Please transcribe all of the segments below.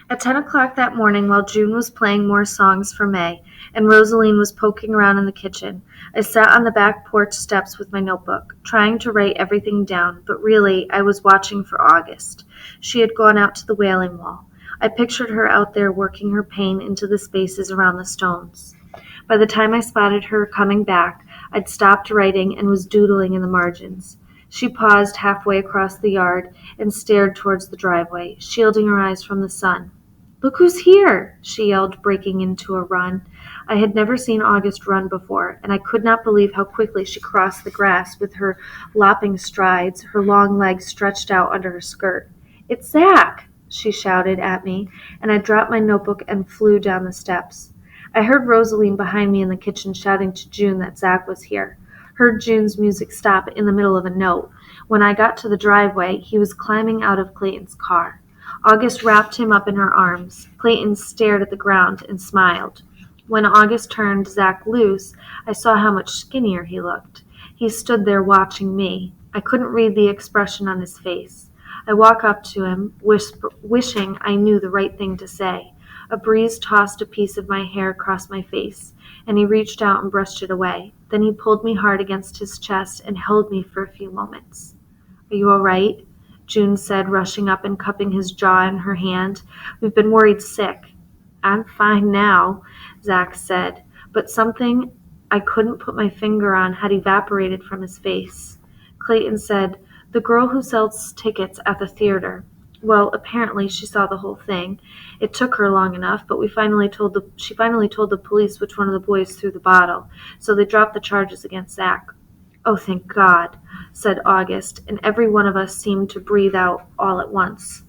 At 10 o'clock that morning, while June was playing more songs for May, and Rosaline was poking around in the kitchen, I sat on the back porch steps with my notebook, trying to write everything down, but really, I was watching for August. She had gone out to the wailing wall. I pictured her out there working her pain into the spaces around the stones. By the time I spotted her coming back, I'd stopped writing and was doodling in the margins. She paused halfway across the yard and stared towards the driveway, shielding her eyes from the sun. "Look who's here!" she yelled, breaking into a run. I had never seen August run before, and I could not believe how quickly she crossed the grass with her lopping strides, her long legs stretched out under her skirt. "It's Zach!" she shouted at me, and I dropped my notebook and flew down the steps. I heard Rosaline behind me in the kitchen shouting to June that Zach was here. Heard June's music stop in the middle of a note. When I got to the driveway, he was climbing out of Clayton's car. August wrapped him up in her arms. Clayton stared at the ground and smiled. When August turned Zach loose, I saw how much skinnier he looked. He stood there watching me. I couldn't read the expression on his face. I walked up to him, wishing I knew the right thing to say. A breeze tossed a piece of my hair across my face, and he reached out and brushed it away. Then he pulled me hard against his chest and held me for a few moments. "Are you all right?" June said, rushing up and cupping his jaw in her hand. "We've been worried sick." "I'm fine now," Zach said, but something I couldn't put my finger on had evaporated from his face. Clayton said, "The girl who sells tickets at the theater. Well, apparently she saw the whole thing. It took her long enough, but she finally told the police which one of the boys threw the bottle, so they dropped the charges against Zach." "Oh, thank God," said August, and every one of us seemed to breathe out all at once.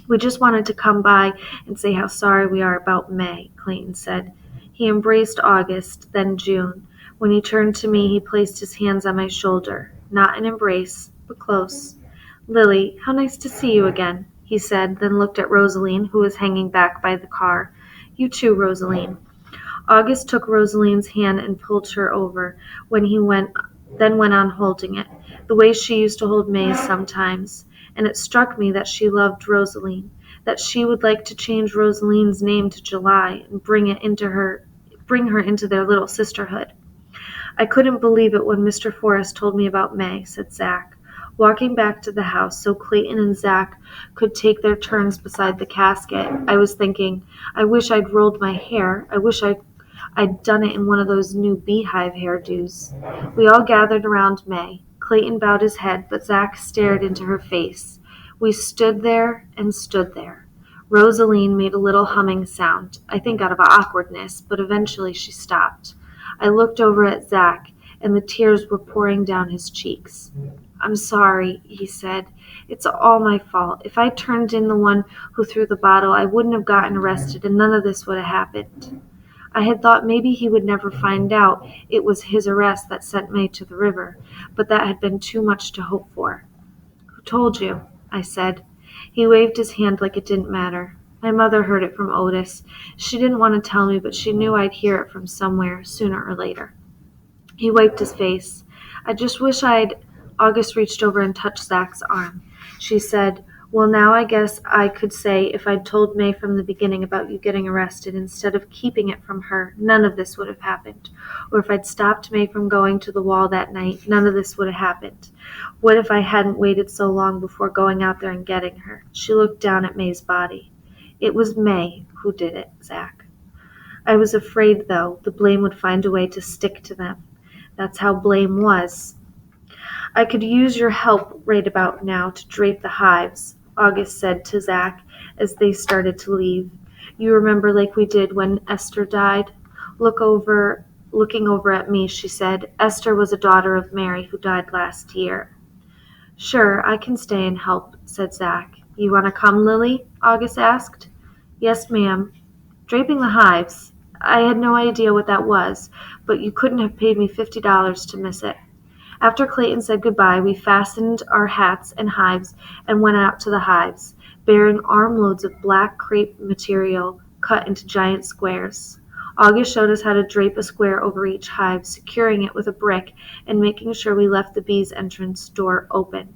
"We just wanted to come by and say how sorry we are about May," Clayton said. He embraced August, then June. When he turned to me, he placed his hands on my shoulder. Not an embrace, but close. "Lily, how nice to see you again," he said, then looked at Rosaline, who was hanging back by the car. "You too, Rosaline." August took Rosaline's hand and pulled her over, then went on holding it, the way she used to hold May's sometimes. And it struck me that she loved Rosaline, that she would like to change Rosaline's name to July and bring her into their little sisterhood. "I couldn't believe it when Mr. Forrest told me about May," said Zach, walking back to the house so Clayton and Zach could take their turns beside the casket. I was thinking, I wish I'd rolled my hair. I wish I'd done it in one of those new beehive hairdos. We all gathered around May. Clayton bowed his head, but Zach stared into her face. We stood there and stood there. Rosaline made a little humming sound, I think out of awkwardness, but eventually she stopped. I looked over at Zach, and the tears were pouring down his cheeks. "I'm sorry," he said. "It's all my fault. If I turned in the one who threw the bottle, I wouldn't have gotten arrested, and none of this would have happened." I had thought maybe he would never find out it was his arrest that sent May to the river, but that had been too much to hope for. "Who told you?" I said. He waved his hand like it didn't matter. "My mother heard it from Otis. She didn't want to tell me, but she knew I'd hear it from somewhere, sooner or later." He wiped his face. "I just wish I'd—" August reached over and touched Zach's arm. She said, "Well, now I guess I could say if I'd told May from the beginning about you getting arrested instead of keeping it from her, none of this would have happened. Or if I'd stopped May from going to the wall that night, none of this would have happened. What if I hadn't waited so long before going out there and getting her?" She looked down at May's body. "It was May who did it, Zach. I was afraid, though, the blame would find a way to stick to them. That's how blame was. I could use your help right about now to drape the hives," August said to Zach as they started to leave. "You remember like we did when Esther died?" Looking over at me, she said, "Esther was a daughter of Mary who died last year." "Sure, I can stay and help," said Zach. "You want to come, Lily?" August asked. "Yes, ma'am." "Draping the hives. I had no idea what that was, but you couldn't have paid me $50 to miss it." After Clayton said goodbye, we fastened our hats and hives and went out to the hives, bearing armloads of black crepe material cut into giant squares. August showed us how to drape a square over each hive, securing it with a brick and making sure we left the bees' entrance door open.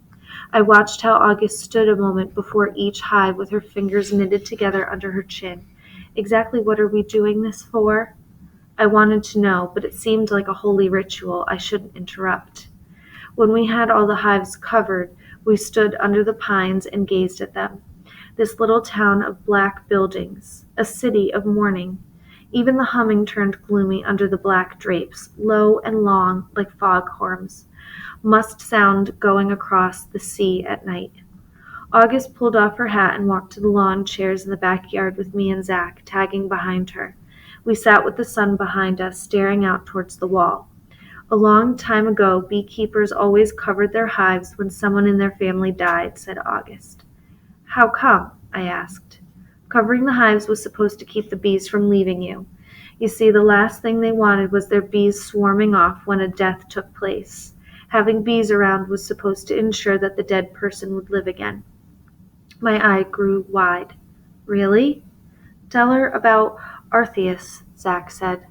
I watched how August stood a moment before each hive with her fingers knitted together under her chin. Exactly what are we doing this for? I wanted to know, but it seemed like a holy ritual I shouldn't interrupt. When we had all the hives covered, we stood under the pines and gazed at them. This little town of black buildings, a city of mourning. Even the humming turned gloomy under the black drapes, low and long like foghorns, must sound going across the sea at night. August pulled off her hat and walked to the lawn chairs in the backyard with me and Zach, tagging behind her. We sat with the sun behind us, staring out towards the wall. A long time ago, beekeepers always covered their hives when someone in their family died, said August. How come? I asked. Covering the hives was supposed to keep the bees from leaving you. You see, the last thing they wanted was their bees swarming off when a death took place. Having bees around was supposed to ensure that the dead person would live again. My eye grew wide. Really? Tell her about Arceus, Zack said.